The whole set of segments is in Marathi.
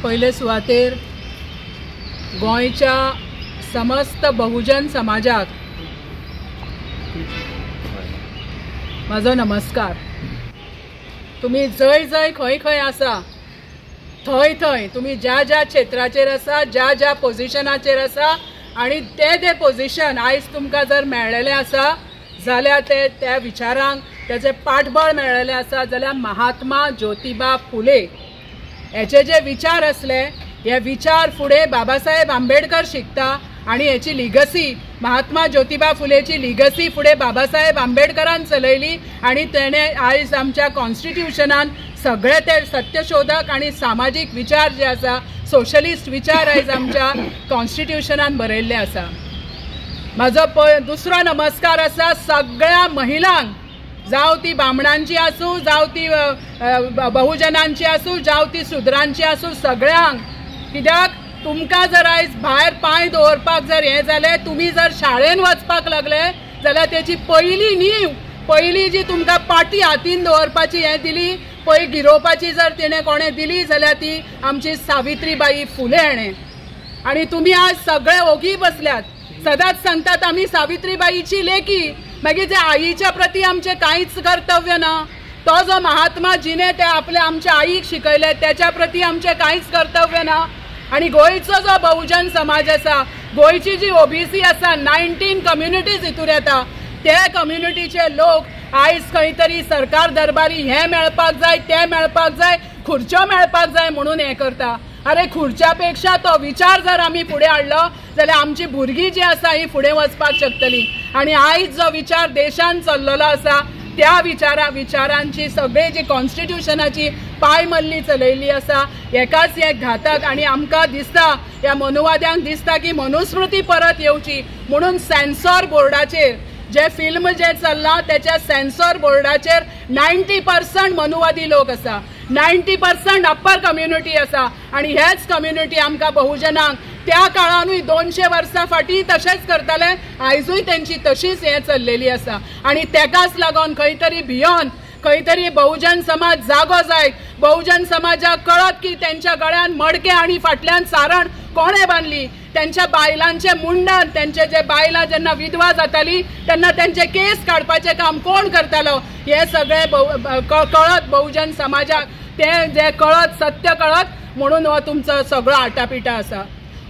पहिले सुवातेर गोंयच्या समस्त बहुजन समाजाक माझो नमस्कार। तुम्ही जय जय खंय खंय आसा थंय थंय तुम्ही ज्या ज्या क्षेत्राचेर आसा ज्या ज्या पोझिशनाचेर आसा आणि ते पोझिशन आयज तुमकां जर मेळ्ळेलें आसा जाल्यार त्या विचारांक त्याचे पाठबळ मेळ्ळेलें आसा जाल्यार महात्मा ज्योतिबा फुले हेचे जे विचार असले हे विचार फुडें बाबासाहेब आंबेडकर शिकता आणि याची लिगसी महात्मा ज्योतिबा फुलेची लिगसी फुडें बाबासाहेब आंबेडकरान चलयली आणि तेणे आयज आमच्या कॉन्स्टिट्यूशनान सगळे ते सत्यशोधक आणि सामाजिक विचार जे आसा सोशलिस्ट विचार आयज आमच्या कॉन्स्टिट्यूशनान बरयल्ले आसा। माझो दुसरो नमस्कार आसा सगळ्या महिलांक, जावं ती बामणांची आसूं जावं ती बहुजनांची आसूं जावं ती सुद्रांची आसूं सगळ्यांक। कित्याक तुमकां जर आयज भायर पांय दवरपाक जर हें जालें तुमी जर शाळेन वचपाक लागले जाल्यार तेची पयली नीव पयली जी तुमकां पाटी हातीन दवरपाची हें दिली पळय गिरोवपाची जर तिणें कोणें दिली जाल्यार ती आमची सावित्रीबाई फुले हेणें। आनी तुमी आज सगळे ओगी बसल्यात। सदांच सांगतात आमी सावित्रीबाईची लेकी, मागीर जे आईच्या प्रती आमचे कांयच कर्तव्य ना। तो जो महात्मा जिने ते आपले आमच्या आईक शिकयले त्याच्या प्रती आमचे कांयच कर्तव्य ना। आणि गोंयचो जो बहुजन समाज आसा गोंयची जी ओबीसी आसा 19 कम्युनिटीज हितूर येता ते कम्युनिटीचे लोक आयज खंय तरी सरकार दरबारी हे मेळपाक जाय ते मेळपाक जाय खुर्च्यो मेळपाक जाय म्हणून हे करता। अरे खुर्च्यापेक्षा तो विचार जर आमी फुडें हाडलो जाल्यार आमची भुरगीं जी आसा ही फुडें वचपाक शकतली। आणि आयज जो विचार देशान चल्लेलो आसा त्या विचारांची सगळे जी कॉन्स्टिट्यूशनाची पायमल्ली चलयली आसा एकाच एक घातक। आणि आमकां दिसता ह्या मनुवाद्यांक दिसता की मनुस्मृती परत येवची म्हणून सेन्सॉर बोर्डाचेर जे फिल्म जे चल्ला त्याच्या सेन्सॉर बोर्डाचेर 90% मनुवादी लोक आसा, 90% अप्पर कम्युनिटी आसा। आणि हेच कम्युनिटी आमकां बहुजनांक त्या काळानूय 200 वर्सां फाटीं तशेंच करताले, आयजूय तेंची तशीच हें चल्लेली आसा। आणि तेकाच लागून खंय तरी भियोन खंय तरी बहुजन समाज जागो जाय। बहुजन समाजाक कळत की त्यांच्या गळ्यान मडके आणि फाटल्यान सारण कोणे बांधली, त्यांच्या बायलांचे मुंडन त्यांचे जे बायलां जेन्ना विधवा जाताली तेन्ना त्यांचे केस काडपाचे काम कोण करतालो हे सगळे कळत बहुजन समाजाक ते जे कळत सत्य कळत म्हणून हो तुमचो सगळो आटापिटा आसा।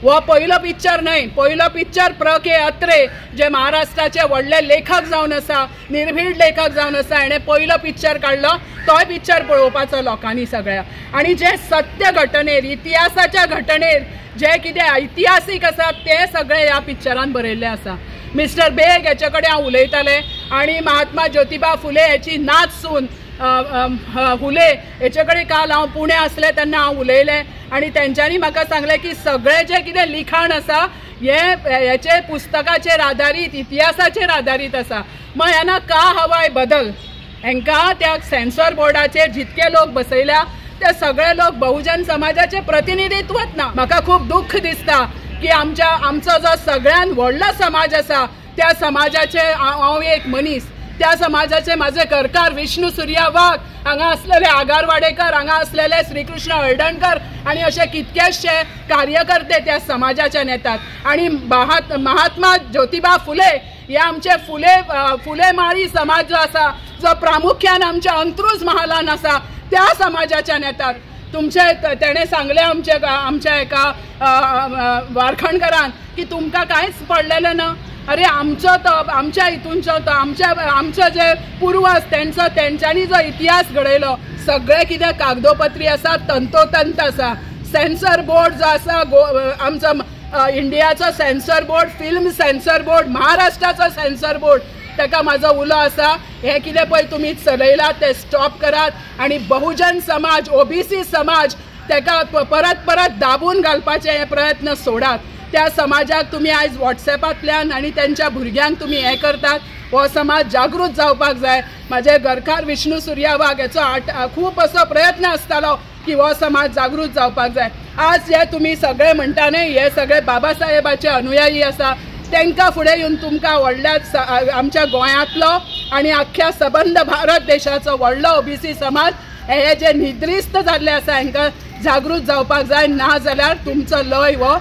हो पयलो पिक्चर न्हय, पयलो पिक्चर के अत्रे जे महाराष्ट्राचे व्हडले लेखक जावन आसा निर्भीड लेखक जावन आसा हेणें पयलो पिक्चर काडलो तोय पिक्चर पळोवपाचो लोकांनी सगळ्या। आणि जे सत्य घटनेर इतिहासाच्या घटनेर जे कितें ऐतिहासीक आसा ते सगळे ह्या पिक्चरान बरयल्ले आसा। मिस्टर बेग हेचे कडेन हांव उलयतालें आणि महात्मा ज्योतिबा फुले हेची नाच सून फुले हेचे कडेन काल हांव पुणे आसलें तेन्ना हांव उलयलें आणि तेंच्यांनी म्हाका सांगलें की सगळें जें कितें लिखाण आसा हेचे पुस्तकाचेर आधारीत इतिहासाचेर आधारीत आसा। मग ह्याना का हवाय बदल हांकां त्या सेन्सॉर बोर्डाचेर जितके लोक बसयल्या ते सगळे लोक बहुजन समाजाचे प्रतिनिधित्वच ना। म्हाका खूब दुःख दिसता की आमचो जो सगळ्यान व्हडलो समाज आसा त्या समाजाचे हांव एक मनीस त्या समाजाचे माझे घरकार विष्णू सुर्या वाघ हांगा असलेले आगार वाडेकर हांगा असलेले श्रीकृष्ण हळदणकर आणि असे कितकेशे कार्यकर्ते त्या समाजाच्या नेतात। आणि महात्मा ज्योतिबा फुले हे आमचे फुले माळी समाज जो आसा जो प्रामुख्यान आमच्या अंत्रुज महालान आसा त्या समाजाच्या नेतात। तुमचे तेणे सांगले आमच्या एका वारखणकरान की तुमकां कांयच पडलेलें ना। अरे आमच्या हितूनचो तो आमचो जे पूर्वज तेंच्यांनी जो इतिहास घडयलो सगळे कितें कागदोपत्री आसा तंतोतंत आसा। सेन्सर बोर्ड जो आसा आमचो इंडियाचो censor board film censor board महाराष्ट्राचो सेन्सर बोर्ड ताका म्हाजो उलो आसा हे कितें पळय तुमी चलयलात ते स्टॉप करात आणि बहुजन समाज ओबीसी समाज ताका परत दाबून घालपाचे हे प्रयत्न सोडात। त्या समाजाक तुम्ही आज व्हॉट्सॅपांतल्यान आणि त्यांच्या भुरग्यांक तुम्ही हे करतात हो समाज जागृत जावपाक जाय। माझे घरकार विष्णू सुर्या वाघ हेचो खूप असो प्रयत्न आसतालो की हो समाज जागृत जावपाक जाय। आज हे तुम्ही सगळे म्हणटा न्हय हे सगळे बाबासाहेबाचे अनुयायी आसा तांकां फुडें येवन तुमकां व्हडल्या आमच्या गोंयांतलो आणि अख्ख्या सबंद भारत देशाचो व्हडलो ओबीसी समाज हे जे निद्रिस्त जाल्ले आसा हांकां जागृत जावपाक जाय, ना जाल्यार तुमचो लय हो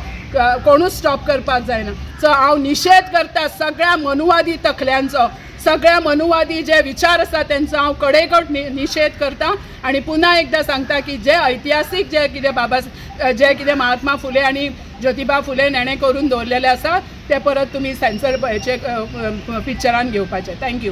कोणूच स्टॉप करपाक जायना. सो हांव निशेध करता सगळ्या मनुवादी तकल्यांचो, सगळ्या मनुवादी जे विचार आसा त्यांचो हांव कडेकट निशेध करता. आणि पुन्हा एकदा सांगता की जे ऐतिहासीक जे कितें महात्मा फुले आणि ज्योतिबा फुलेन हेणें करून दवरलेलें आसा ते परत तुमी सेन्सर हेचे पिक्चरान घेवपाचे. थँक्यू.